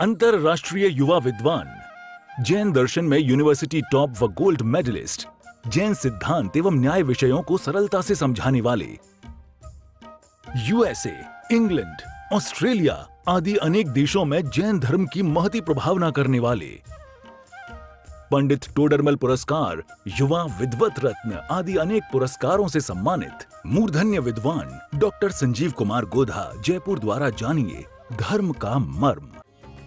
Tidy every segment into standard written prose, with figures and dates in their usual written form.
अंतरराष्ट्रीय युवा विद्वान, जैन दर्शन में यूनिवर्सिटी टॉप व गोल्ड मेडलिस्ट, जैन सिद्धांत एवं न्याय विषयों को सरलता से समझाने वाले, यूएसए, इंग्लैंड, ऑस्ट्रेलिया आदि अनेक देशों में जैन धर्म की महती प्रभावना करने वाले, पंडित टोडरमल पुरस्कार, युवा विद्वत रत्न आदि अनेक पुरस्कारों से सम्मानित मूर्धन्य विद्वान डॉक्टर संजीव कुमार गोधा जयपुर द्वारा जानिए धर्म का मर्म।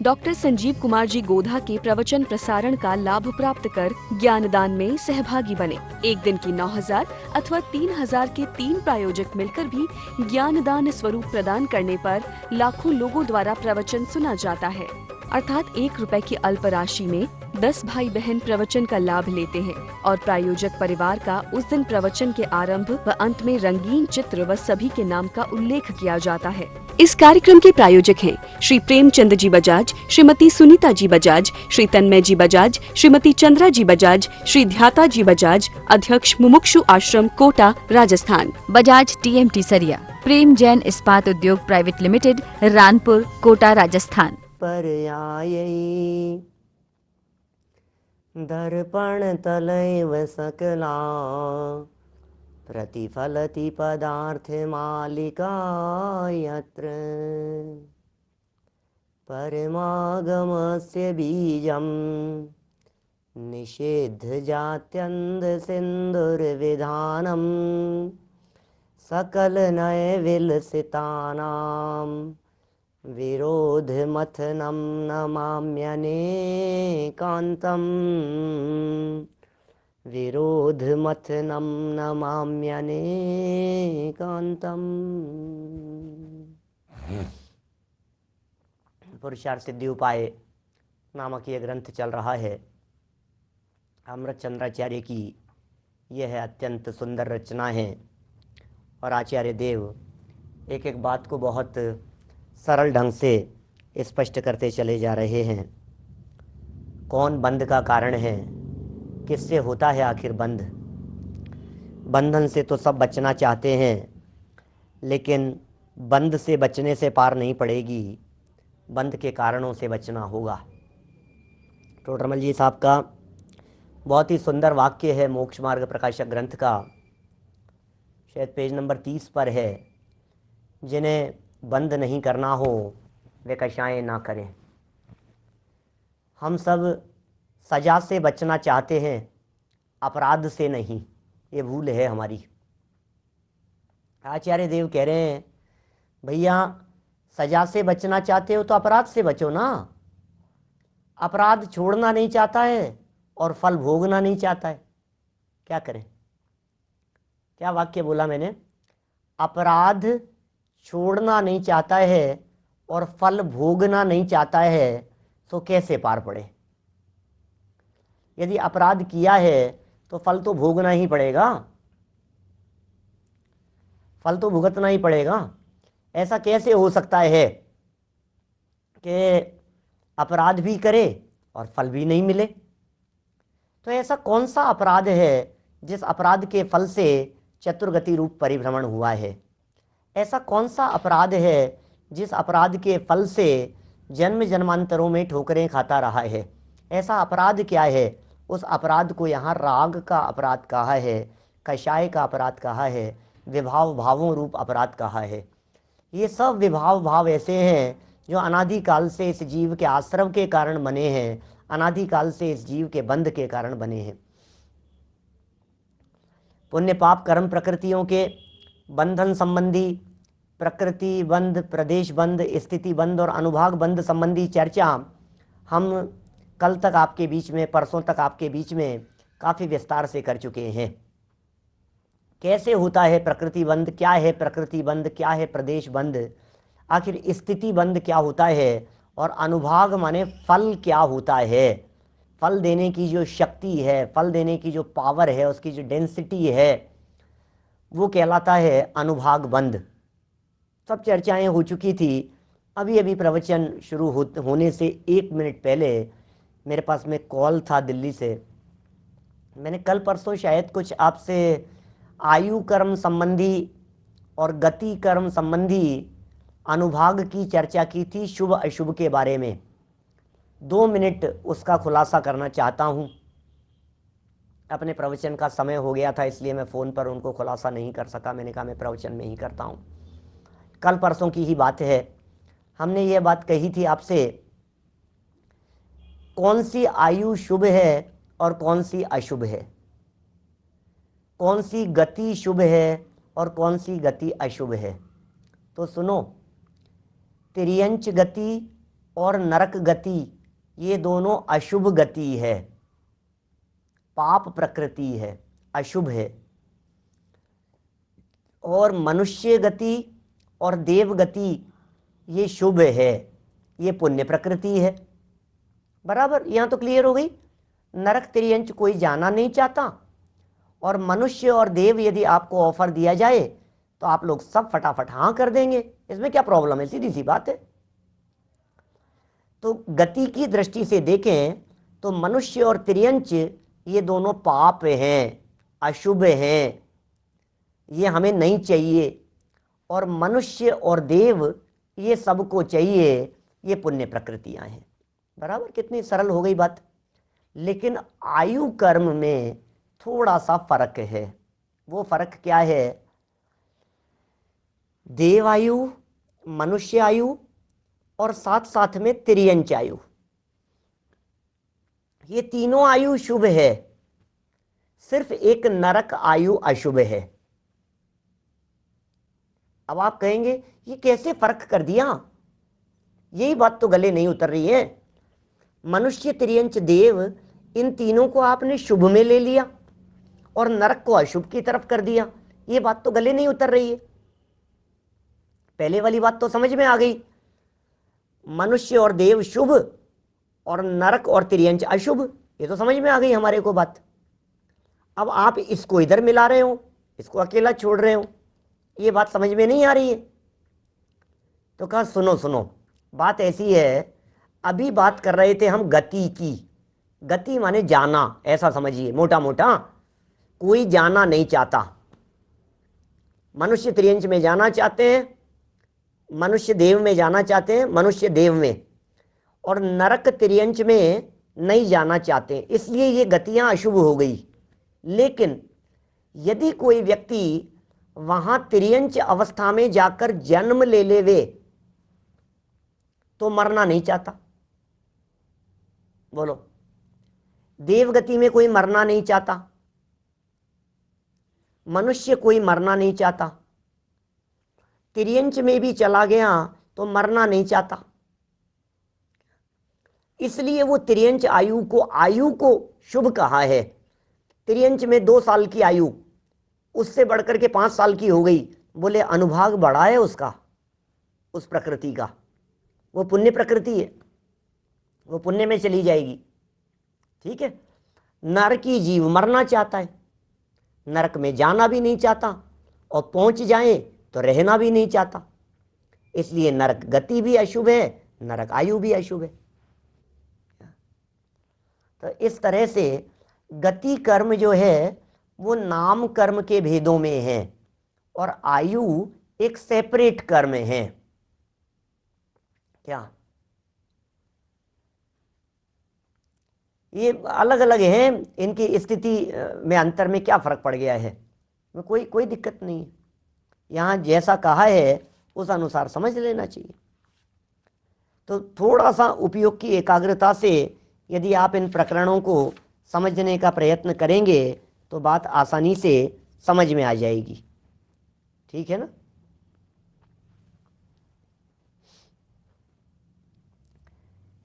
डॉक्टर संजीव कुमार जी गोधा के प्रवचन प्रसारण का लाभ प्राप्त कर ज्ञानदान में सहभागी बने। एक दिन की 9,000 अथवा 3,000 के 3 प्रायोजक मिलकर भी ज्ञानदान स्वरूप प्रदान करने पर लाखों लोगों द्वारा प्रवचन सुना जाता है। अर्थात 1 रुपए की अल्प राशि में 10 भाई बहन प्रवचन का लाभ लेते हैं और प्रायोजक परिवार का उस दिन प्रवचन के आरंभ व अंत में रंगीन चित्र व सभी के नाम का उल्लेख किया जाता है। इस कार्यक्रम के प्रायोजक हैं श्री प्रेमचंद जी बजाज, श्रीमती सुनीता जी बजाज, श्री तन्मय जी बजाज, श्रीमती चंद्रा जी बजाज, श्री ध्याता जी बजाज, अध्यक्ष मुमुक्षु आश्रम कोटा राजस्थान। बजाज टीएमटी सरिया, प्रेम जैन इस्पात उद्योग प्राइवेट लिमिटेड, रानपुर कोटा राजस्थान। पर्यायी दर्पण तलैव सकला प्रतिफलति पदार्थ मालिका यत्र परमागमस्य बीजं निषेध जात्यन्ध सिन्दुर्विधानं सकल नय विलसितानां विरोध मथनं नमाम्यनेकान्तं विरोध मथनं नमाम्यनेकान्तं। पुरुषार्थ सिद्धि उपाय नामक ये ग्रंथ चल रहा है। अमृत चंद्राचार्य की यह अत्यंत सुंदर रचना है और आचार्य देव एक एक बात को बहुत सरल ढंग से स्पष्ट करते चले जा रहे हैं। कौन बंध का कारण है, किससे होता है आखिर बंध। बंधन से तो सब बचना चाहते हैं, लेकिन बंध से बचने से पार नहीं पड़ेगी, बंध के कारणों से बचना होगा। टोडरमल जी साहब का बहुत ही सुंदर वाक्य है मोक्ष मार्ग प्रकाशक ग्रंथ का, शायद पेज नंबर 30 पर है। जिन्हें बंद नहीं करना हो वे कषायें ना करें। हम सब सजा से बचना चाहते हैं, अपराध से नहीं। ये भूल है हमारी। आचार्य देव कह रहे हैं भैया सजा से बचना चाहते हो तो अपराध से बचो ना। अपराध छोड़ना नहीं चाहता है और फल भोगना नहीं चाहता है, क्या करें। क्या वाक्य बोला मैंने? अपराध छोड़ना नहीं चाहता है और फल भोगना नहीं चाहता है, तो कैसे पार पड़े। यदि अपराध किया है तो फल तो भोगना ही पड़ेगा, फल तो भुगतना ही पड़ेगा। ऐसा कैसे हो सकता है कि अपराध भी करे और फल भी नहीं मिले। तो ऐसा कौन सा अपराध है जिस अपराध के फल से चतुर्गति रूप परिभ्रमण हुआ है। ऐसा कौन सा अपराध है जिस अपराध के फल से जन्म जन्मांतरों में ठोकरें खाता रहा है। ऐसा अपराध क्या है? उस अपराध को यहाँ राग का अपराध कहा है, कषाय का अपराध कहा है, विभाव भावों रूप अपराध कहा है। ये सब विभाव भाव ऐसे हैं जो अनादिकाल से इस जीव के आश्रम के कारण बने हैं, अनादिकाल से इस जीव के बंध के कारण बने हैं। पुण्य पाप कर्म प्रकृतियों के बंधन संबंधी, प्रकृति बंध, प्रदेश बंध, स्थिति बंध और अनुभाग बंध संबंधी चर्चा हम कल तक आपके बीच में, परसों तक आपके बीच में काफ़ी विस्तार से कर चुके हैं। कैसे होता है प्रकृति बंध, क्या है प्रकृति बंध, क्या है प्रदेश बंध, आखिर स्थिति बंध क्या होता है, और अनुभाग माने फल क्या होता है। फल देने की जो शक्ति है, फल देने की जो पावर है, उसकी जो डेंसिटी है, वो कहलाता है अनुभाग बंध। सब चर्चाएं हो चुकी थी। अभी अभी प्रवचन शुरू होने से 1 मिनट पहले मेरे पास में कॉल था दिल्ली से। मैंने कल परसों शायद कुछ आपसे आयु कर्म संबंधी और गति कर्म संबंधी अनुभाग की चर्चा की थी, शुभ अशुभ के बारे में। 2 मिनट उसका खुलासा करना चाहता हूँ। अपने प्रवचन का समय हो गया था, इसलिए मैं फ़ोन पर उनको खुलासा नहीं कर सका। मैंने कहा मैं प्रवचन में ही करता हूँ। कल परसों की ही बात है, हमने ये बात कही थी आपसे, कौन सी आयु शुभ है और कौन सी अशुभ है, कौन सी गति शुभ है और कौन सी गति अशुभ है। तो सुनो, तिर्यंच गति और नरक गति ये दोनों अशुभ गति है, पाप प्रकृति है, अशुभ है। और मनुष्य गति और देव गति ये शुभ है, ये पुण्य प्रकृति है। बराबर, यहाँ तो क्लियर हो गई। नरक तिर्यंच कोई जाना नहीं चाहता, और मनुष्य और देव यदि आपको ऑफर दिया जाए तो आप लोग सब फटाफट हाँ कर देंगे। इसमें क्या प्रॉब्लम है, सीधी सी बात है। तो गति की दृष्टि से देखें तो मनुष्य और तिर्यंच ये दोनों पाप हैं, अशुभ हैं, ये हमें नहीं चाहिए। और मनुष्य और देव ये सबको चाहिए, ये पुण्य प्रकृतियां हैं। बराबर, कितनी सरल हो गई बात। लेकिन आयु कर्म में थोड़ा सा फर्क है। वो फर्क क्या है? देव आयु, मनुष्य आयु और साथ साथ में तिर्यंच आयु, ये तीनों आयु शुभ है, सिर्फ एक नरक आयु अशुभ है। अब आप कहेंगे ये कैसे फर्क कर दिया? यही बात तो गले नहीं उतर रही है। मनुष्य, तिर्यंच, देव, इन तीनों को आपने शुभ में ले लिया और नरक को अशुभ की तरफ कर दिया। ये बात तो गले नहीं उतर रही है। पहले वाली बात तो समझ में आ गई, मनुष्य और देव शुभ और नरक और तिर्यंच अशुभ, ये तो समझ में आ गई हमारे को बात। अब आप इसको इधर मिला रहे हो, इसको अकेला छोड़ रहे हो, ये बात समझ में नहीं आ रही है। तो कहा सुनो सुनो, बात ऐसी है, अभी बात कर रहे थे हम गति की। गति माने जाना, ऐसा समझिए मोटा मोटा। कोई जाना नहीं चाहता। मनुष्य तिर्यंच में जाना चाहते हैं, मनुष्य देव में जाना चाहते हैं, मनुष्य देव में, और नरक तिर्यंच में नहीं जाना चाहते, इसलिए ये गतियां अशुभ हो गई। लेकिन यदि कोई व्यक्ति वहां तिर्यंच अवस्था में जाकर जन्म ले लेवे तो मरना नहीं चाहता। बोलो, देवगति में कोई मरना नहीं चाहता, मनुष्य कोई मरना नहीं चाहता, तिर्यंच में भी चला गया तो मरना नहीं चाहता। इसलिए वो तिर्यंच आयु को शुभ कहा है। तिर्यंच में 2 साल की आयु, उससे बढ़कर के 5 साल की हो गई, बोले अनुभाग बढ़ा है उसका, उस प्रकृति का। वो पुण्य प्रकृति है, वो पुण्य में चली जाएगी। ठीक है। नरकी जीव मरना चाहता है, नरक में जाना भी नहीं चाहता, और पहुंच जाए तो रहना भी नहीं चाहता। इसलिए नरक गति भी अशुभ है, नरक आयु भी अशुभ है। तो इस तरह से गति कर्म जो है वो नाम कर्म के भेदों में है, और आयु एक सेपरेट कर्म है। क्या ये अलग अलग हैं? इनकी स्थिति में अंतर में क्या फर्क पड़ गया है? कोई दिक्कत नहीं है। यहाँ जैसा कहा है उस अनुसार समझ लेना चाहिए। तो थोड़ा सा उपयोग की एकाग्रता से यदि आप इन प्रकरणों को समझने का प्रयत्न करेंगे तो बात आसानी से समझ में आ जाएगी। ठीक है ना?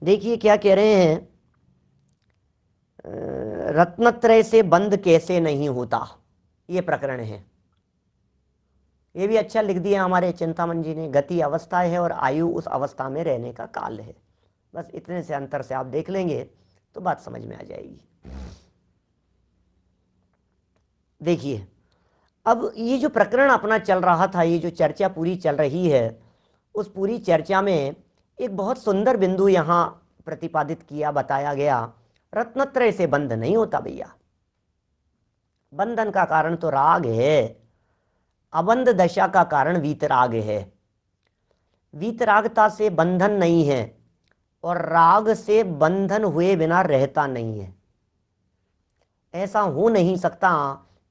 देखिए क्या कह रहे हैं, रत्नत्रय से बंध कैसे नहीं होता, ये प्रकरण है। ये भी अच्छा लिख दिया हमारे चिंतामन जी ने। गति अवस्था है और आयु उस अवस्था में रहने का काल है। बस इतने से अंतर से आप देख लेंगे तो बात समझ में आ जाएगी। देखिए, अब ये जो प्रकरण अपना चल रहा था, ये जो चर्चा पूरी चल रही है, उस पूरी चर्चा में एक बहुत सुंदर बिंदु यहाँ प्रतिपादित किया, बताया गया, रत्नत्रय से बंध नहीं होता भैया। बंधन का कारण तो राग है, अबंध दशा का कारण वीतराग है। वीतरागता से बंधन नहीं है, और राग से बंधन हुए बिना रहता नहीं है। ऐसा हो नहीं सकता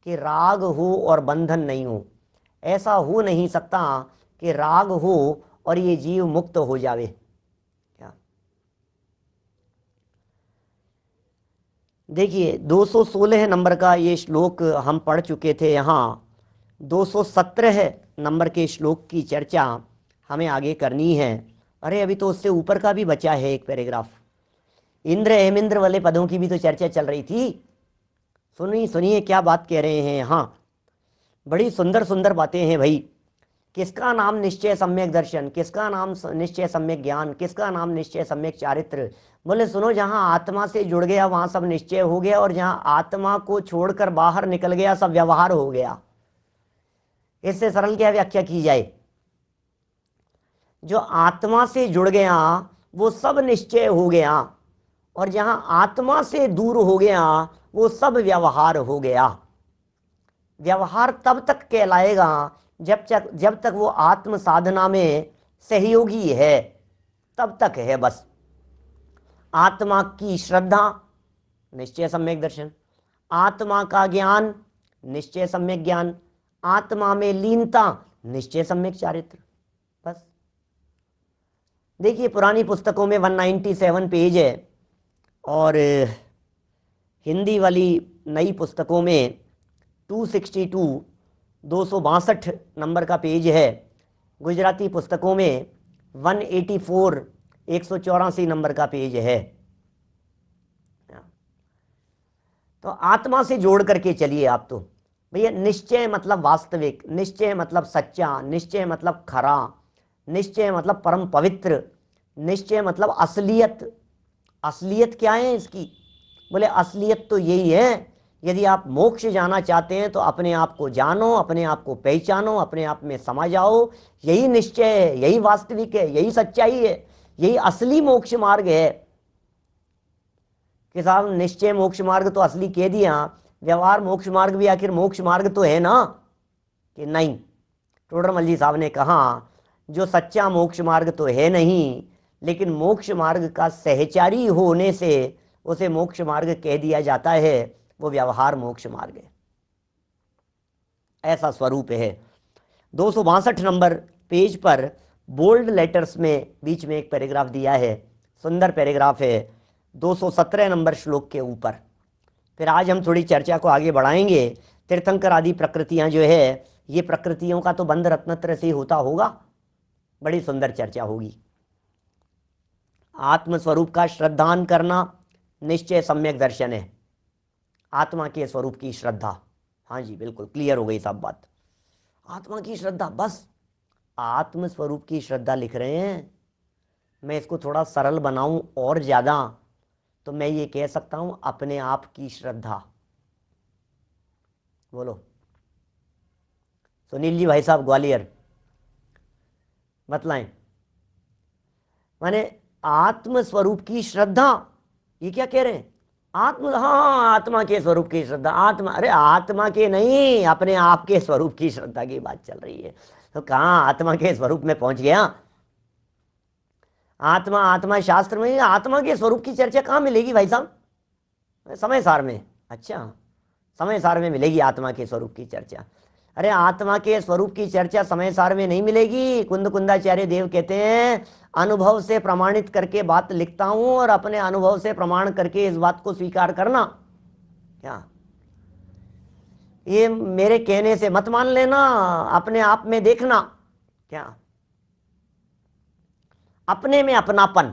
कि राग हो और बंधन नहीं हो। ऐसा हो नहीं सकता कि राग हो और ये जीव मुक्त हो जावे। क्या देखिए 216 नंबर का ये श्लोक हम पढ़ चुके थे। यहाँ 217 नंबर के श्लोक की चर्चा हमें आगे करनी है। अरे अभी तो उससे ऊपर का भी बचा है एक पैराग्राफ। इंद्र हेमिंद्र वाले पदों की भी तो चर्चा चल रही थी। सुनिए सुनिए क्या बात कह रहे हैं। हाँ, बड़ी सुंदर सुंदर बातें हैं भाई। किसका नाम निश्चय सम्यक दर्शन, किसका नाम निश्चय सम्यक ज्ञान, किसका नाम निश्चय सम्यक चारित्र। बोले सुनो, जहां आत्मा से जुड़ गया वहां सब निश्चय हो गया, और जहां आत्मा को छोड़कर बाहर निकल गया सब व्यवहार हो गया। इससे सरल क्या व्याख्या की जाए? जो आत्मा से जुड़ गया वो सब निश्चय हो गया, और जहां आत्मा से दूर हो गया वो सब व्यवहार हो गया। व्यवहार तब तक कहलाएगा जब तक वो आत्म साधना में सहयोगी है, तब तक है बस। आत्मा की श्रद्धा निश्चय सम्यक दर्शन, आत्मा का ज्ञान निश्चय सम्यक ज्ञान, आत्मा में लीनता निश्चय सम्यक चारित्र। बस देखिए पुरानी पुस्तकों में 197 पेज है, और हिंदी वाली नई पुस्तकों में 262 262 नंबर का पेज है। गुजराती पुस्तकों में 184 184 नंबर का पेज है। तो आत्मा से जोड़ करके चलिए आप। तो भैया निश्चय मतलब वास्तविक, निश्चय मतलब सच्चा, निश्चय मतलब खरा, निश्चय मतलब परम पवित्र, निश्चय मतलब असलियत। असलियत क्या है इसकी? बोले असलियत तो यही है, यदि आप मोक्ष जाना चाहते हैं तो अपने आप को जानो, अपने आप को पहचानो, अपने आप में समा जाओ। यही निश्चय है, यही वास्तविक है, यही सच्चाई है, यही असली मोक्ष मार्ग है। कि साहब निश्चय मोक्ष मार्ग तो असली कह दिया, व्यवहार मोक्ष मार्ग भी आखिर मोक्ष मार्ग तो है ना? कि नहीं। टोडरमल जी साहब ने कहा जो सच्चा मोक्ष मार्ग तो है नहीं, लेकिन मोक्ष मार्ग का सहचारी होने से उसे मोक्ष मार्ग कह दिया जाता है, वो व्यवहार मोक्ष मार्ग है। ऐसा स्वरूप है। 262 नंबर पेज पर बोल्ड लेटर्स में बीच में एक पैराग्राफ दिया है, सुंदर पैराग्राफ है 217 नंबर श्लोक के ऊपर। फिर आज हम थोड़ी चर्चा को आगे बढ़ाएंगे। तीर्थंकर आदि प्रकृतियां जो है, ये प्रकृतियों का तो बंध रत्नत्र से होता होगा, बड़ी सुंदर चर्चा होगी। आत्मस्वरूप का श्रद्धान करना निश्चय सम्यक दर्शन है। आत्मा के स्वरूप की श्रद्धा, हाँ जी बिल्कुल क्लियर हो गई सब बात। आत्मा की श्रद्धा, बस आत्म स्वरूप की श्रद्धा लिख रहे हैं। मैं इसको थोड़ा सरल बनाऊं और ज्यादा तो मैं ये कह सकता हूं अपने आप की श्रद्धा। बोलो सुनील जी भाई साहब ग्वालियर, बतलाएं। माने आत्म स्वरूप की श्रद्धा, ये क्या कह रहे हैं? आत्म, हाँ आत्मा के स्वरूप की श्रद्धा। आत्मा, अरे आत्मा के नहीं, अपने आप के स्वरूप की श्रद्धा की बात चल रही है। तो कहाँ आत्मा के स्वरूप में पहुंच गया? आत्मा आत्मा शास्त्र में, आत्मा के स्वरूप की चर्चा कहाँ मिलेगी भाई साहब? समय सार में। अच्छा, समय सार में मिलेगी आत्मा के स्वरूप की चर्चा। अरे आत्मा के स्वरूप की चर्चा समय सार में नहीं मिलेगी। कुंद कुंदाचार्य देव कहते हैं अनुभव से प्रमाणित करके बात लिखता हूं, और अपने अनुभव से प्रमाण करके इस बात को स्वीकार करना। क्या ये मेरे कहने से मत मान लेना, अपने आप में देखना। क्या अपने में अपनापन,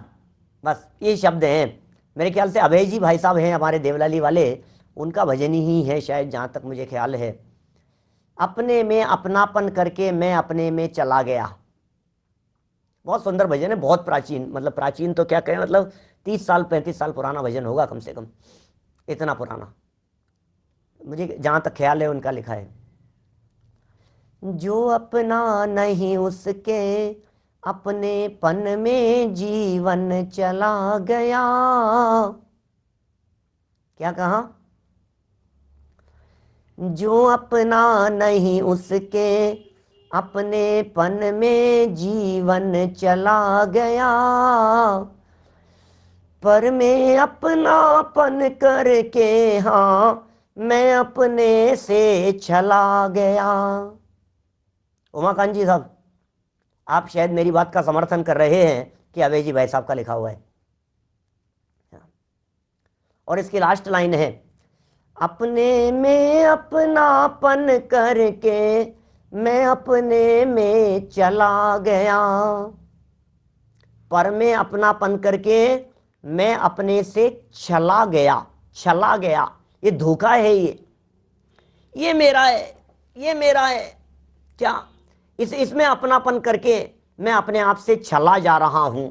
बस ये शब्द हैं। मेरे ख्याल से अभय जी भाई साहब हैं हमारे देवलाली वाले, उनका भजन ही है शायद, जहां तक मुझे ख्याल है। अपने में अपनापन करके मैं अपने में चला गया। बहुत सुंदर भजन है, बहुत प्राचीन, मतलब प्राचीन तो क्या कहें, मतलब 30 साल 35 साल पुराना भजन होगा कम से कम, इतना पुराना मुझे जहां तक ख्याल है उनका लिखा है। जो अपना नहीं उसके अपनेपन में जीवन चला गया। क्या कहा? जो अपना नहीं उसके अपनेपन में जीवन चला गया। पर मैं अपनापन करके हाँ मैं अपने से चला गया। उमाकांत जी साहब, आप शायद मेरी बात का समर्थन कर रहे हैं कि अभय जी भाई साहब का लिखा हुआ है। और इसकी लास्ट लाइन है, अपने में अपनापन करके मैं अपने में चला गया। पर मैं अपनापन करके मैं अपने से चला गया। चला गया, ये धोखा है, ये मेरा है, ये मेरा है। क्या इसमें अपनापन करके मैं अपने आप से चला जा रहा हूं।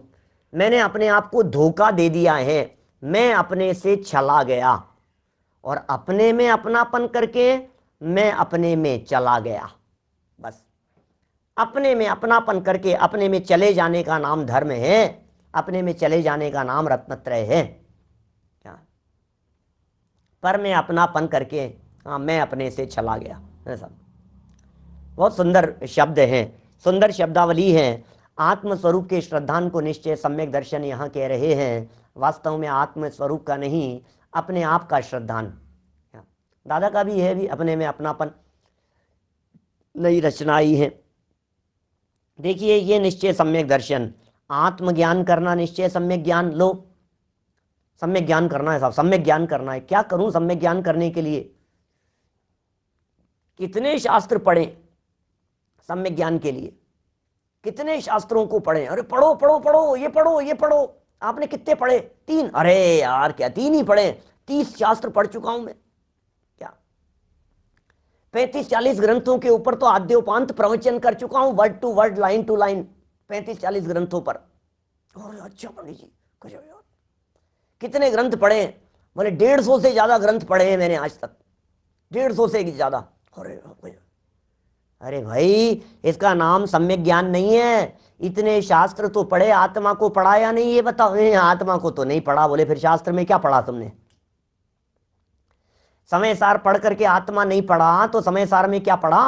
मैंने अपने आप को धोखा दे दिया है, मैं अपने से चला गया। और अपने में अपनापन करके मैं अपने में चला गया। बस अपने में अपनापन करके अपने में चले जाने का नाम धर्म है, अपने में चले जाने का नाम रत्नत्रय है। क्या पर मैं अपनापन करके हाँ मैं अपने से चला गया। ऐसा बहुत सुंदर शब्द हैं, सुंदर शब्दावली है। आत्मस्वरूप के श्रद्धान को निश्चय सम्यक दर्शन यहाँ कह रहे हैं। वास्तव में आत्मस्वरूप का नहीं, अपने आप का श्रद्धान। दादा का भी है, भी अपने में अपनापन, नई रचना आई है। देखिए ये निश्चय सम्यक दर्शन, आत्मज्ञान करना, निश्चय सम्यक ज्ञान। लो सम्यक ज्ञान करना है साहब, सम्यक ज्ञान करना है। क्या करूं सम्यक ज्ञान करने के लिए? कितने शास्त्र पढ़े सम्यक ज्ञान के लिए, कितने शास्त्रों को पढ़े। अरे पढ़ो पढ़ो पढ़ो, ये पढ़ो ये पढ़ो। आपने कितने पढ़े? 3। अरे यार क्या 3 ही पढ़े? 30 शास्त्र पढ़ चुका हूं मैं। क्या 35-40 ग्रंथों के ऊपर तो आद्योपांत प्रवचन कर चुका हूं, word to word, line to line, 35-40 ग्रंथों पर। और अच्छा पंडित जी, कितने ग्रंथ पढ़े? बोले 150 से ज्यादा ग्रंथ पढ़े हैं मैंने आज तक, 150 से ज्यादा। अरे भाई इसका नाम सम्यक ज्ञान नहीं है। इतने शास्त्र तो पढ़े, आत्मा को पढ़ा या नहीं ये बताओ। आत्मा को तो नहीं पढ़ा। बोले फिर शास्त्र में क्या पढ़ा तुमने? समय सार पढ़ करके आत्मा नहीं पढ़ा तो समय सार में क्या पढ़ा?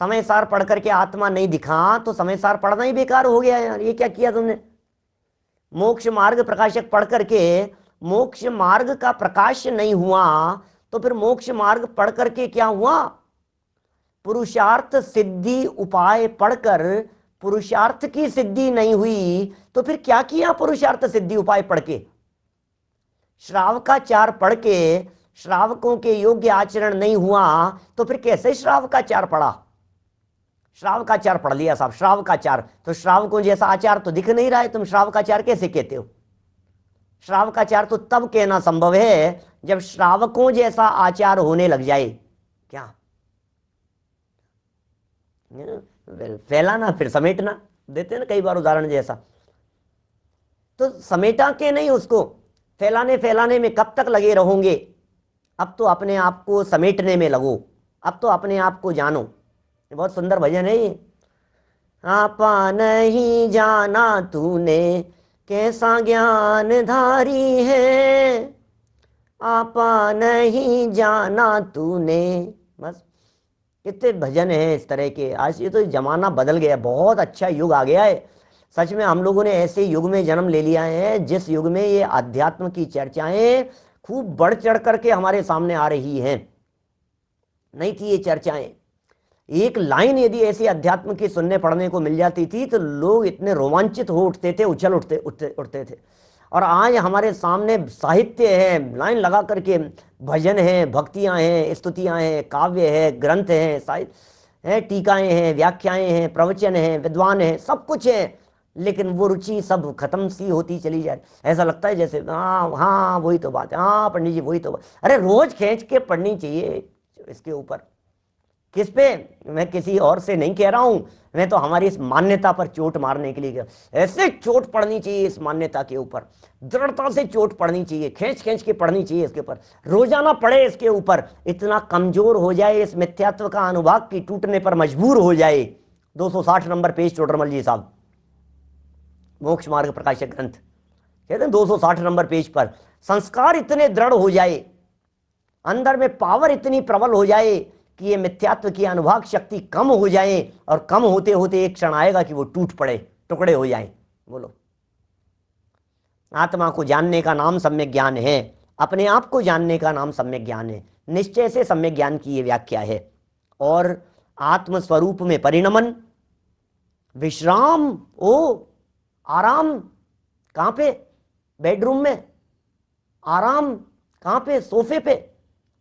समय सार पढ़ करके आत्मा नहीं दिखा तो समय सार पढ़ना ही बेकार हो गया यार। ये क्या किया तुमने? मोक्ष मार्ग प्रकाशक पढ़ करके मोक्ष मार्ग का प्रकाश नहीं हुआ तो फिर मोक्ष मार्ग पढ़ करके क्या हुआ? पुरुषार्थ सिद्धि उपाय पढ़कर पुरुषार्थ की सिद्धि नहीं हुई तो फिर क्या किया? पुरुषार्थ सिद्धि उपाय पढ़ के, श्रावकाचार पढ़ के श्रावकों के योग्य आचरण नहीं हुआ तो फिर कैसे श्रावकाचार पढ़ा? श्रावकाचार पढ़ लिया साहब, श्रावकाचार, तो श्रावकों जैसा आचार तो दिख नहीं रहा है, तुम श्रावकाचार कैसे कहते हो? श्रावकाचार तो तब कहना संभव है जब श्रावकों जैसा आचार होने लग जाए। क्या फैलाना फिर समेटना, देते हैं ना कई बार उदाहरण जैसा। तो समेटा के नहीं, उसको फैलाने फैलाने में कब तक लगे रहोगे? अब तो अपने आप को समेटने में लगो, अब तो अपने आप को जानो। ये बहुत सुंदर भजन है ये। आपा नहीं जाना तूने कैसा ज्ञान धारी है, आपा नहीं जाना तूने। बस कितने भजन हैं इस तरह के। आज ये तो जमाना बदल गया, बहुत अच्छा युग आ गया है। सच में हम लोगों ने ऐसे युग में जन्म ले लिया है जिस युग में ये अध्यात्म की चर्चाएं खूब बढ़ चढ़ करके हमारे सामने आ रही हैं। नहीं थी ये चर्चाएं। एक लाइन यदि ऐसी अध्यात्म की सुनने पढ़ने को मिल जाती थी तो लोग इतने रोमांचित हो उठते थे, उछल उठते थे। और आज हमारे सामने साहित्य है, लाइन लगा करके भजन है, भक्तियां हैं, स्तुतियां हैं, काव्य है, ग्रंथ हैं, साहित्य है, टीकाएं हैं, व्याख्याएं हैं, प्रवचन हैं, विद्वान हैं, सब कुछ है। लेकिन वो रुचि सब खत्म सी होती चली जाए। ऐसा लगता है जैसे हाँ वही तो बात है, हाँ पंडित जी वही तो बात। अरे रोज खींच के पढ़नी चाहिए इसके ऊपर। किस पे? मैं किसी और से नहीं कह रहा हूं, मैं तो हमारी इस मान्यता पर चोट मारने के लिए कह रहा हूं। ऐसे चोट पड़नी चाहिए इस मान्यता के ऊपर, दृढ़ता से चोट पड़नी चाहिए, खींच खींच के पढ़नी चाहिए इसके ऊपर, रोजाना पढ़े इसके ऊपर। इतना कमजोर हो जाए इस मिथ्यात्व का अनुभाग की टूटने पर मजबूर हो जाए। 260 नंबर पेज टोडरमल जी साहब, मोक्ष मार्ग प्रकाशक ग्रंथ, कहते हैं 260 नंबर पेज पर संस्कार इतने दृढ़ हो जाए, अंदर में पावर इतनी प्रबल हो जाए कि ये मिथ्यात्व की अनुभाग शक्ति कम हो जाए, और कम होते होते एक क्षण आएगा कि वो टूट पड़े, टुकड़े हो जाए। बोलो आत्मा को जानने का नाम सम्यक ज्ञान है, अपने आप को जानने का नाम सम्यक ज्ञान है। निश्चय से सम्यक ज्ञान की ये व्याख्या है। और आत्म स्वरूप में परिणमन, विश्राम, ओ आराम कहाँ पे? बेडरूम में। आराम कहाँ पे? सोफे पे।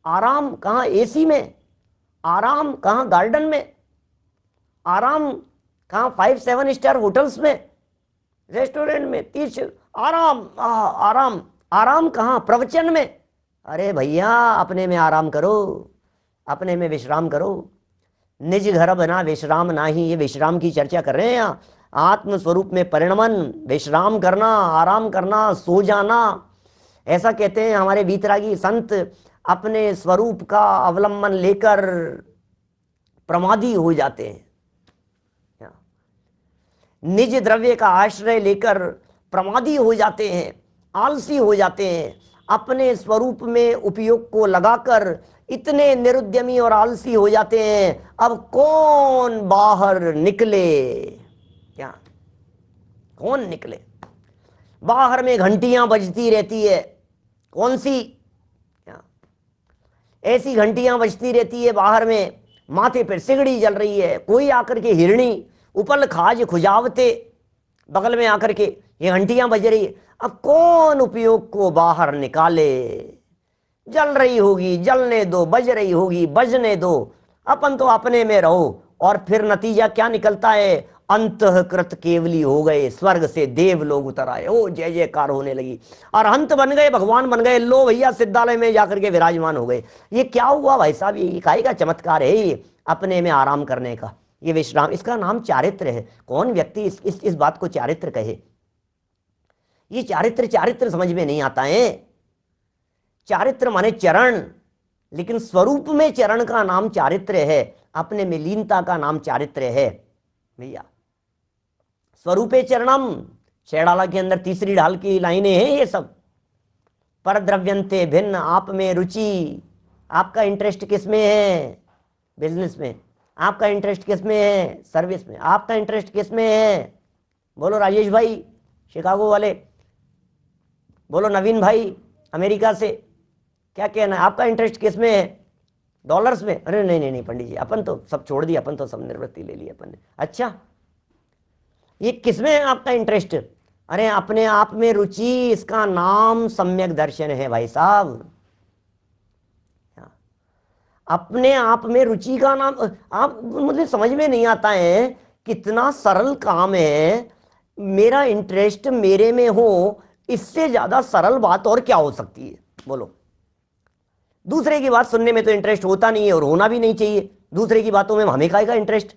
आराम कहाँ? एसी में। आराम कहाँ? गार्डन में। आराम कहाँ? 5-7 स्टार होटल्स में, रेस्टोरेंट में। 30 आराम, आराम। आराम कहाँ? प्रवचन में। अरे भैया, अपने में आराम करो, अपने में विश्राम करो। निज घर बना विश्राम नाही, ये विश्राम की चर्चा कर रहे हैं यहाँ। आत्म स्वरूप में परिणमन, विश्राम करना, आराम करना, सो जाना। ऐसा कहते हैं हमारे वीतरागी संत, अपने स्वरूप का अवलंबन लेकर प्रमादी हो जाते हैं। निज द्रव्य का आश्रय लेकर प्रमादी हो जाते हैं, आलसी हो जाते हैं। अपने स्वरूप में उपयोग को लगाकर इतने निरुद्यमी और आलसी हो जाते हैं, अब कौन बाहर निकले? क्या कौन निकले? बाहर में घंटियां बजती रहती है, कौन सी? क्या ऐसी घंटियां बजती रहती है बाहर में, माथे पर सिगड़ी जल रही है, कोई आकर के हिरणी उपल खाज खुजावते बगल में आकर के ये घंटियां बज रही है। अब कौन उपयोग को बाहर निकाले? जल रही होगी, जलने दो, बज रही होगी, बजने दो। अपन तो अपने में रहो। और फिर नतीजा क्या निकलता है? अंतःकृत केवली हो गए, स्वर्ग से देव लोग उतर आए, ओ जय जयकार होने लगी, अरहंत बन गए, भगवान बन गए। लो भैया, सिद्धालय में जाकर के विराजमान हो गए। ये क्या हुआ भाई साहब? ये इकाई का चमत्कार है ये, अपने में आराम करने का, ये विश्राम। इसका नाम चारित्र है। कौन व्यक्ति इस बात को चारित्र कहे? ये चारित्र समझ में नहीं आता है। चारित्र माने चरण, लेकिन स्वरूप में चरण का नाम चारित्र है, अपने में लीनता का नाम चारित्र है भैया। स्वरूपे चरणम, छेड़ाला के अंदर तीसरी ढाल की लाइनें हैं ये सब। पर द्रव्यंते भिन्न, आप में रुचि। आपका इंटरेस्ट किस में है? बिजनेस में। आपका इंटरेस्ट किस में है? सर्विस में। आपका इंटरेस्ट किस में है? बोलो राजेश भाई शिकागो वाले, बोलो नवीन भाई अमेरिका से, क्या कहना है? आपका इंटरेस्ट किस में है? डॉलर्स में? अरे नहीं नहीं नहीं पंडित जी, अपन तो सब छोड़ दिया, अपन तो सब निवृत्ति ले ली अपन ने। अच्छा, ये किस में है आपका इंटरेस्ट? अरे अपने आप में रुचि, इसका नाम सम्यक दर्शन है भाई साहब। अपने आप में रुचि का नाम, आप मुझे समझ में नहीं आता है, कितना सरल काम है। मेरा इंटरेस्ट मेरे में हो, इससे ज्यादा सरल बात और क्या हो सकती है? बोलो। दूसरे की बात सुनने में तो इंटरेस्ट होता नहीं है और होना भी नहीं चाहिए, दूसरे की बातों में हमें काहे का इंटरेस्ट।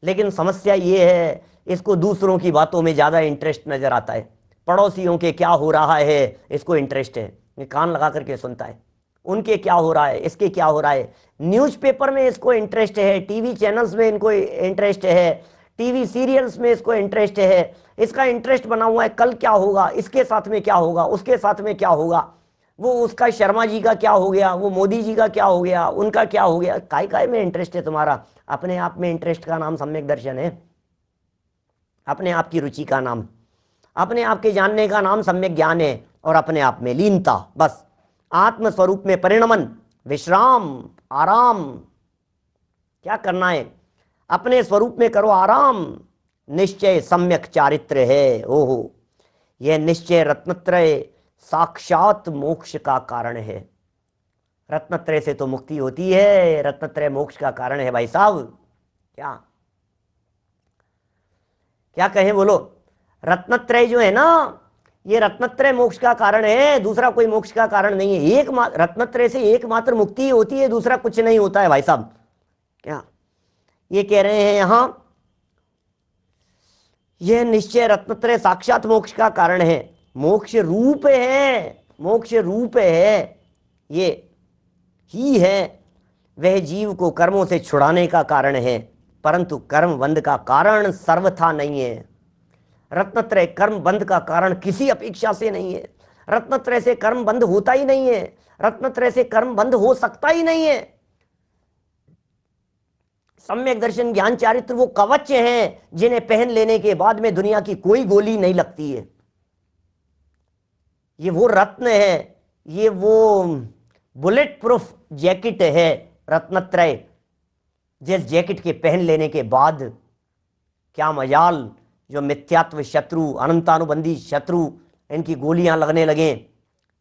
लेकिन समस्या ये है, इसको दूसरों की बातों में ज्यादा इंटरेस्ट नजर आता है। पड़ोसियों के क्या हो रहा है इसको इंटरेस्ट है, ये कान लगा करके सुनता है। उनके क्या हो रहा है, इसके क्या हो रहा है। न्यूज़पेपर में इसको इंटरेस्ट है, टीवी चैनल्स में इनको इंटरेस्ट है, टीवी सीरियल्स में इसको इंटरेस्ट है। इसका इंटरेस्ट बना हुआ है कल क्या होगा, इसके साथ में क्या होगा, उसके साथ में क्या होगा, वो उसका शर्मा जी का क्या हो गया, वो मोदी जी का क्या हो गया, उनका क्या हो गया। काय में इंटरेस्ट है तुम्हारा? अपने आप में इंटरेस्ट का नाम सम्यक दर्शन है, अपने आप की रुचि का नाम, अपने आप के जानने का नाम सम्यक ज्ञान है, और अपने आप में लीनता। बस आत्म स्वरूप में परिणमन, विश्राम, आराम। क्या करना है? अपने स्वरूप में करो आराम। निश्चय सम्यक चारित्र है। ओहो, यह निश्चय रत्नत्रय साक्षात मोक्ष का कारण है। रत्नत्रय से तो मुक्ति होती है, रत्नत्रय मोक्ष का कारण है भाई साहब। क्या क्या कहें बोलो? रत्नत्रय जो है ना, ये रत्नत्रय मोक्ष का कारण है, दूसरा कोई मोक्ष का कारण नहीं है। एक रत्नत्रय से एकमात्र मुक्ति होती है, दूसरा कुछ नहीं होता है भाई साहब। क्या ये कह रहे हैं यहां? यह निश्चय रत्नत्रय साक्षात मोक्ष का कारण है, मोक्ष रूप है, मोक्ष रूप है। ये ही है वह जीव को कर्मों से छुड़ाने का कारण है, परंतु कर्म बंध का कारण सर्वथा नहीं है। रत्नत्रय कर्म बंध का कारण किसी अपेक्षा से नहीं है। रत्नत्रय से कर्म बंध होता ही नहीं है, रत्नत्रय से कर्म बंध हो सकता ही नहीं है। सम्यक दर्शन ज्ञान चारित्र वो कवच हैं जिन्हें पहन लेने के बाद में दुनिया की कोई गोली नहीं लगती है। ये वो रत्न है, ये वो बुलेट प्रूफ जैकेट है रत्नत्रय, जिस जैकेट के पहन लेने के बाद क्या मजाल, जो मिथ्यात्व शत्रु, अनंतानुबंधी शत्रु, इनकी गोलियां लगने लगे।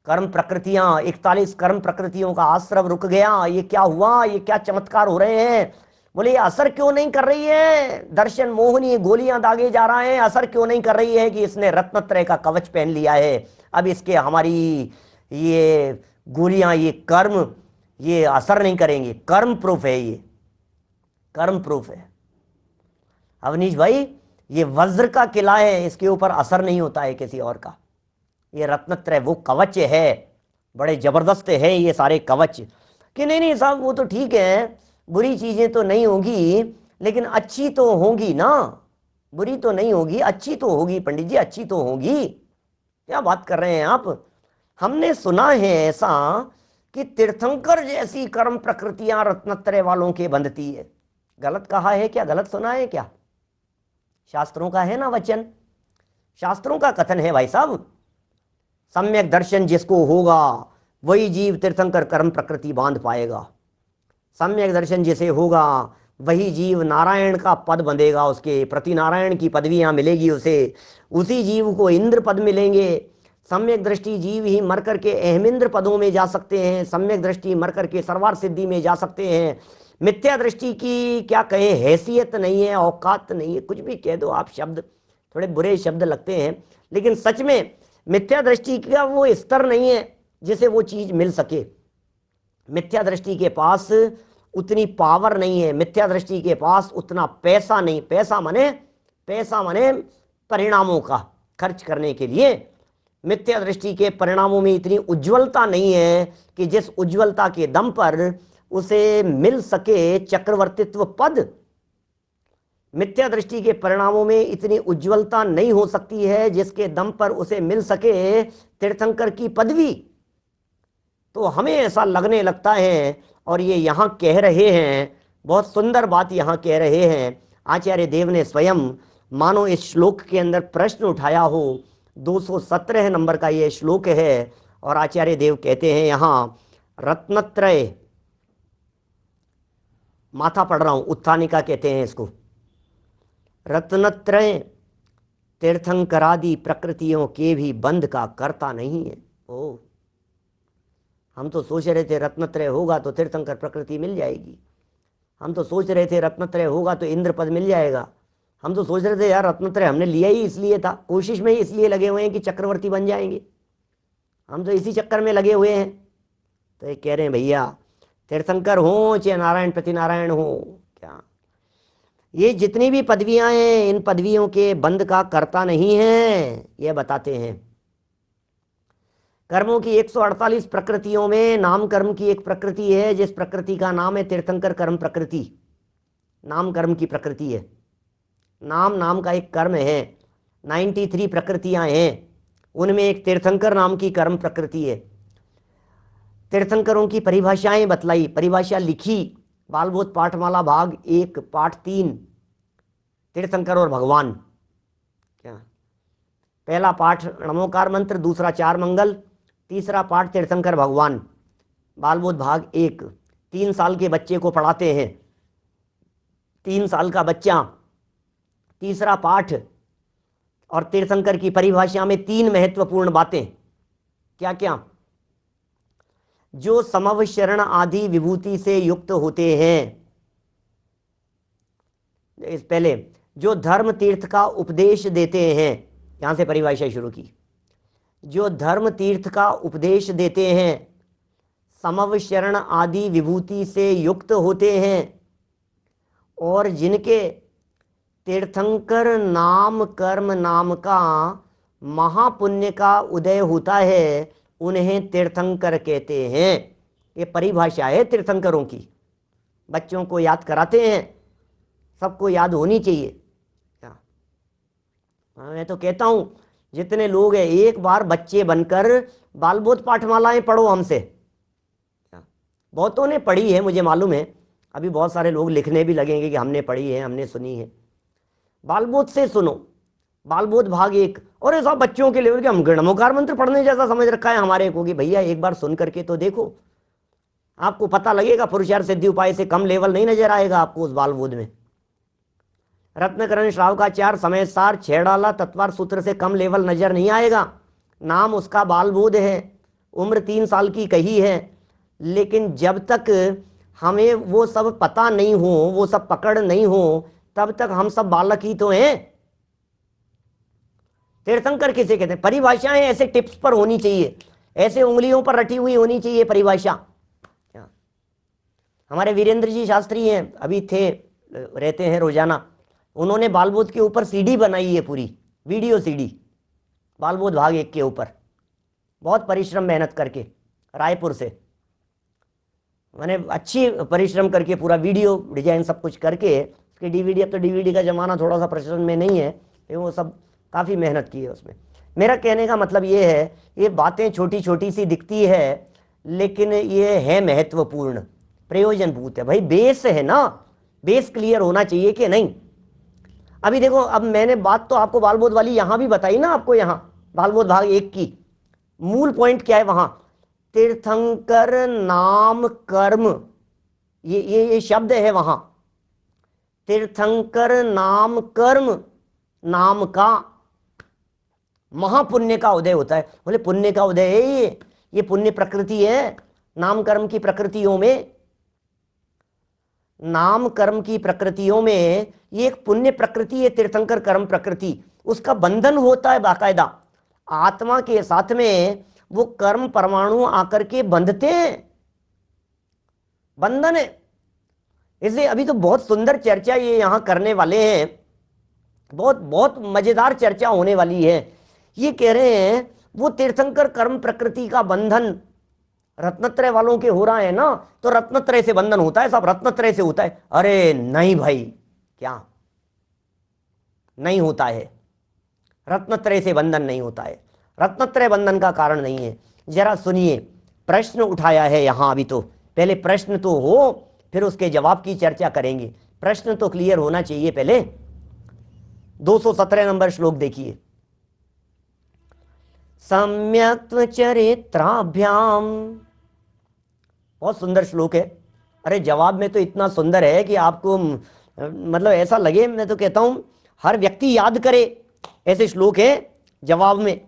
कर्म प्रकृतियां, 41 कर्म प्रकृतियों का आश्रव रुक गया। ये क्या हुआ, ये क्या चमत्कार हो रहे हैं? बोले ये असर क्यों नहीं कर रही है? दर्शन मोहनी गोलियां दागे जा रहा है, असर क्यों नहीं कर रही है? कि इसने रत्नत्रय का कवच पहन लिया है। अब इसके हमारी ये गोलियां, ये कर्म, ये असर नहीं करेंगे। कर्म प्रूफ है, ये कर्म प्रूफ है। अवनीश भाई, ये वज्र का किला है, इसके ऊपर असर नहीं होता है किसी और का। ये रत्नत्रय वो कवच है, बड़े जबरदस्त है ये सारे कवच। कि नहीं नहीं साहब, वो तो ठीक है, बुरी चीजें तो नहीं होगी, लेकिन अच्छी तो होगी ना। बुरी तो नहीं होगी, अच्छी तो होगी पंडित जी, अच्छी तो होगी। क्या बात कर रहे हैं आप? हमने सुना है ऐसा कि तीर्थंकर जैसी कर्म प्रकृतियां रत्नत्रय वालों के बंधती है। गलत कहा है क्या? गलत सुना है क्या? शास्त्रों का है ना वचन, शास्त्रों का कथन है भाई साहब। सम्यक दर्शन जिसको होगा वही जीव तीर्थंकर कर्म प्रकृति बांध पाएगा। सम्यक दर्शन जिसे होगा वही जीव नारायण का पद बंधेगा, उसके प्रति नारायण की पदवियां मिलेगी उसे। उसी जीव को इंद्र पद मिलेंगे। सम्यक दृष्टि जीव ही मर करके अहमिंद्र पदों में जा सकते हैं। सम्यक दृष्टि मर करके सर्वार सिद्धि में जा सकते हैं। मिथ्या दृष्टि की क्या कहें, हैसियत नहीं है, औकात नहीं है, कुछ भी कह दो आप। शब्द थोड़े बुरे शब्द लगते हैं, लेकिन सच में मिथ्या दृष्टि का वो स्तर नहीं है जिसे वो चीज मिल सके। मिथ्या दृष्टि के पास उतनी पावर नहीं है, मिथ्या दृष्टि के पास उतना पैसा नहीं। पैसा मने परिणामों का खर्च करने के लिए। मिथ्या दृष्टि के परिणामों में इतनी उज्ज्वलता नहीं है कि जिस उज्ज्वलता के दम पर उसे मिल सके चक्रवर्तित्व पद। मिथ्या दृष्टि के परिणामों में इतनी उज्ज्वलता नहीं हो सकती है जिसके दम पर उसे मिल सके तीर्थंकर की पदवी। तो हमें ऐसा लगने लगता है, और ये यहाँ कह रहे हैं, बहुत सुंदर बात यहाँ कह रहे हैं आचार्य देव ने स्वयं, मानो इस श्लोक के अंदर प्रश्न उठाया हो। 217 नंबर का ये श्लोक है, और आचार्य देव कहते हैं यहाँ, रत्नत्रय, माथा पढ़ रहा हूं, उत्थानिका कहते हैं इसको। रत्नत्रय तीर्थंकरादि प्रकृतियों के भी बंध का करता नहीं है। ओ, हम तो सोच रहे थे रत्नत्रय होगा तो तीर्थंकर प्रकृति मिल जाएगी। हम तो सोच रहे थे रत्नत्रय होगा तो इंद्र पद मिल जाएगा। हम तो सोच रहे थे यार रत्नत्रय हमने लिया ही इसलिए था, कोशिश में ही इसलिए लगे हुए हैं कि चक्रवर्ती बन जाएंगे। हम तो इसी चक्कर में लगे हुए हैं। तो ये कह रहे हैं भैया, तीर्थंकर हो चाहे नारायण प्रति नारायण हो, क्या ये जितनी भी पदवियां हैं, इन पदवियों के बंध का करता नहीं है, ये बताते हैं। कर्मों की 148 प्रकृतियों में नाम कर्म की एक प्रकृति है, जिस प्रकृति का नाम है तीर्थंकर कर्म प्रकृति। नाम कर्म की प्रकृति है, नाम का एक कर्म है। 93 प्रकृतियां हैं, उनमें एक तीर्थंकर नाम की कर्म प्रकृति है। तीर्थंकरों की परिभाषाएं बतलाई, परिभाषा लिखी, बालबोध पाठमाला भाग 1 पाठ 3, तीर्थंकर और भगवान। क्या पहला पाठ नमोकार मंत्र, दूसरा चार मंगल, तीसरा पाठ तीर्थंकर भगवान, बालबोध भाग 1। 3 साल के बच्चे को पढ़ाते हैं, 3 साल का बच्चा, तीसरा पाठ। और तीर्थंकर की परिभाषा में 3 महत्वपूर्ण बातें। क्या क्या? जो समव शरण आदि विभूति से युक्त होते हैं। इस पहले जो धर्म तीर्थ का उपदेश देते हैं, यहां से परिभाषा शुरू की। जो धर्म तीर्थ का उपदेश देते हैं, समव शरण आदि विभूति से युक्त होते हैं, और जिनके तीर्थंकर नाम कर्म नाम का महापुण्य का उदय होता है, उन्हें तीर्थंकर कहते हैं। ये परिभाषा है तीर्थंकरों की। बच्चों को याद कराते हैं, सबको याद होनी चाहिए। क्या मैं तो कहता हूं, जितने लोग हैं एक बार बच्चे बनकर बालबोध पाठमालाएं पढ़ो हमसे। बहुतों ने पढ़ी है, मुझे मालूम है। अभी बहुत सारे लोग लिखने भी लगेंगे कि हमने पढ़ी है, हमने सुनी है। बालबोध से सुनो, बालबोध भाग 1। और ये सब बच्चों के लेवल के, हम गणमोकार मंत्र पढ़ने जैसा समझ रखा है हमारे को कि भैया एक बार सुन करके तो देखो, आपको पता लगेगा। पुरुषार्थ सिद्धि उपाय से कम लेवल नहीं नजर आएगा आपको उस बालबोध में। रत्नकरण श्रावकाचार समय सार छेड़ाला तत्वार सूत्र से कम लेवल नजर नहीं आएगा। नाम उसका बालबोध है, उम्र 3 साल की कही है, लेकिन जब तक हमें वो सब पता नहीं हो, वो सब पकड़ नहीं हो, तब तक हम सब बालक ही तो हैं। तीर्थंकर किसे कहते हैं? परिभाषाएं ऐसे टिप्स पर होनी चाहिए, ऐसे उंगलियों पर रटी हुई होनी चाहिए परिभाषा। हमारे वीरेंद्र जी शास्त्री हैं, अभी थे, रहते हैं रोजाना, उन्होंने बालबोध के ऊपर सीडी बनाई है, पूरी वीडियो सीडी बालबोध भाग 1 के ऊपर, बहुत परिश्रम मेहनत करके रायपुर से, मैंने अच्छी परिश्रम करके पूरा वीडियो डिजाइन सब कुछ करके उसकी डीवीडी, अब तो डीवीडी का जमाना थोड़ा सा प्रचलन में नहीं है, वो सब काफ़ी मेहनत की है उसमें। मेरा कहने का मतलब ये है, ये बातें छोटी छोटी सी दिखती है, लेकिन ये है महत्वपूर्ण, प्रयोजनभूत है। भाई बेस है ना, बेस क्लियर होना चाहिए कि नहीं। अभी देखो, अब मैंने बात तो आपको बालबोध वाली यहाँ भी बताई ना, आपको यहाँ बालबोध भाग 1 की मूल पॉइंट क्या है वहां, तीर्थंकर नाम कर्म, ये शब्द है वहां, तीर्थंकर नाम कर्म, नाम का महापुण्य का उदय होता है। बोले पुण्य का उदय है ये पुण्य प्रकृति है। नाम कर्म की प्रकृतियों में, नाम कर्म की प्रकृतियों में ये एक पुण्य प्रकृति है, तीर्थंकर कर्म प्रकृति, उसका बंधन होता है बाकायदा। आत्मा के साथ में वो कर्म परमाणु आकर के बंधते हैं, बंधन है। इसलिए अभी तो बहुत सुंदर चर्चा ये यहाँ करने वाले हैं, बहुत बहुत मजेदार चर्चा होने वाली है। ये कह रहे हैं वो तीर्थंकर कर्म प्रकृति का बंधन रत्नत्रय वालों के हो रहा है ना, तो रत्नत्रय से बंधन होता है, सब रत्नत्रय से होता है। अरे नहीं भाई, क्या नहीं होता है? रत्नत्रय से बंधन नहीं होता है, रत्नत्रय बंधन का कारण नहीं है। जरा सुनिए, प्रश्न उठाया है यहां, अभी तो पहले प्रश्न तो हो, फिर उसके जवाब की चर्चा करेंगे। प्रश्न तो क्लियर होना चाहिए पहले। 217 नंबर श्लोक देखिए, सम्यक्त्व चरित्राभ्याम, बहुत सुंदर श्लोक है। अरे जवाब में तो इतना सुंदर है कि आपको मतलब ऐसा लगे, मैं तो कहता हूं हर व्यक्ति याद करे, ऐसे श्लोक है जवाब में।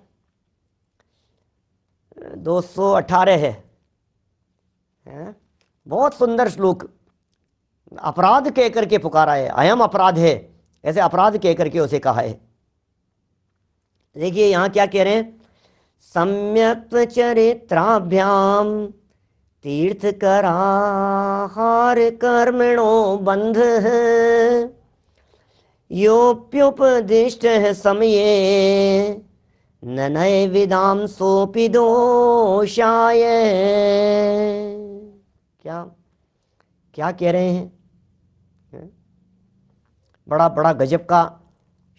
218 है, बहुत सुंदर श्लोक। अपराध कह करके पुकारा है, अयम अपराध है, ऐसे अपराध कह करके उसे कहा है। देखिए यहां क्या कह रहे हैं, सम्यक्त्व चरित्राभ्याम तीर्थकराहार कर्मणो बंध योप्युपदिष्ट समये ननय विदाम सोपि दोषाय। क्या क्या कह रहे हैं? बड़ा बड़ा गजब का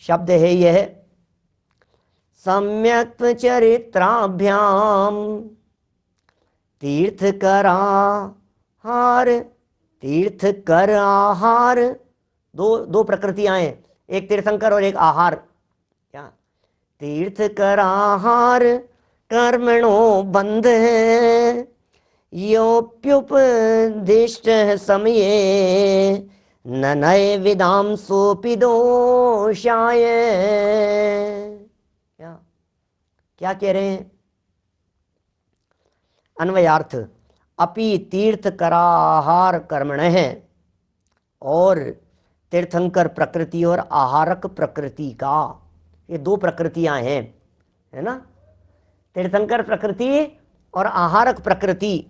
शब्द है यह, सम्यक्त्व चरित्राभ्याम तीर्थकराहार, तीर्थकर आहार, दो प्रकृतियां हैं, एक तीर्थंकर और एक आहार। क्या? तीर्थकर आहार कर्मणो बंध योप्युपदिष्ट समये ननय विदाम सोपि दोषाय। क्या क्या कह रहे हैं? अन्वयार्थ, अपि तीर्थकराहार कर्मण है, और तीर्थंकर प्रकृति और आहारक प्रकृति का, ये दो प्रकृतियां हैं, है ना। तीर्थंकर प्रकृति और आहारक प्रकृति,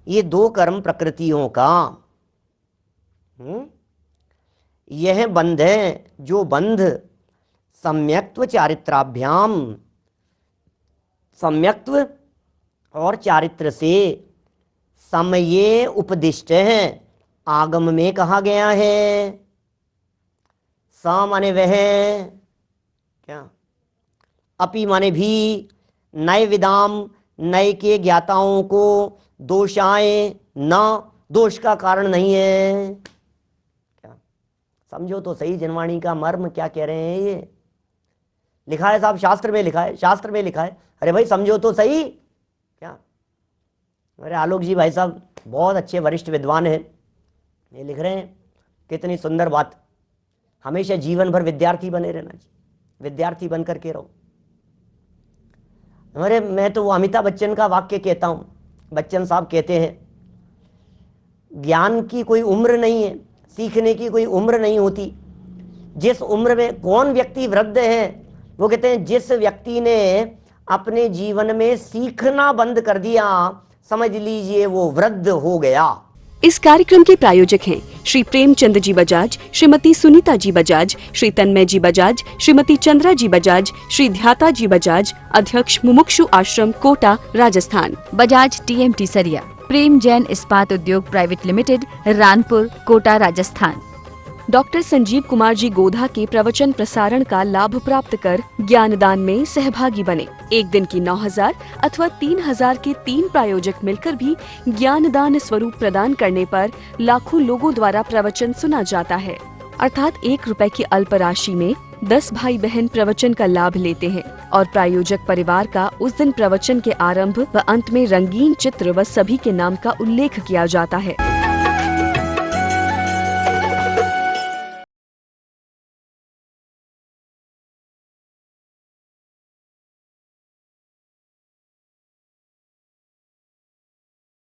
ये दो कर्म प्रकृतियों का यह बंध है, जो बंध सम्यक्त्व चारित्राभ्याम, सम्यक्त्व और चारित्र से समये उपदिष्ट है, आगम में कहा गया है। स माने वह, क्या? अपि माने भी, नए विदाम, नए के ज्ञाताओं को, दोषाए न, दोष का कारण नहीं है। क्या समझो तो सही जनवाणी का मर्म क्या कह रहे हैं ये। लिखा है साहब, शास्त्र में लिखा है, शास्त्र में लिखा है। अरे भाई समझो तो सही क्या। अरे आलोक जी भाई साहब बहुत अच्छे वरिष्ठ विद्वान हैं, ये लिख रहे हैं, कितनी सुंदर बात। हमेशा जीवन भर विद्यार्थी बने रहना चाहिए, विद्यार्थी बन करके रहो। अरे मैं तो वो अमिताभ बच्चन का वाक्य कहता हूं, बच्चन साहब कहते हैं ज्ञान की कोई उम्र नहीं है, सीखने की कोई उम्र नहीं होती। जिस उम्र में कौन व्यक्ति वृद्ध है, वो कहते हैं जिस व्यक्ति ने अपने जीवन में सीखना बंद कर दिया, समझ लीजिए वो वृद्ध हो गया। इस कार्यक्रम के प्रायोजक हैं श्री प्रेमचंद जी बजाज, श्रीमती सुनीता जी बजाज, श्री तन्मय जी बजाज, श्रीमती चंद्रा जी बजाज, श्री ध्याता जी बजाज, अध्यक्ष मुमुक्षु आश्रम, कोटा, राजस्थान। बजाज टीएमटी सरिया, प्रेम Jain Ispat Udyog private limited, Ranpur, Kota, Rajasthan. Doctor Sanjeev Kumar ji Godha के प्रवचन प्रसारण का लाभ प्राप्त कर ज्ञानदान में सहभागी बने। एक दिन की 9,000 अथवा 3,000 के 3 प्रायोजक मिलकर भी ज्ञानदान स्वरूप प्रदान करने पर लाखों लोगों द्वारा प्रवचन सुना जाता है। अर्थात 1 रुपए की अल्प राशि में 10 भाई बहन प्रवचन का लाभ लेते हैं और प्रायोजक परिवार का उस दिन प्रवचन के आरंभ व अंत में रंगीन चित्र व सभी के नाम का उल्लेख किया जाता है।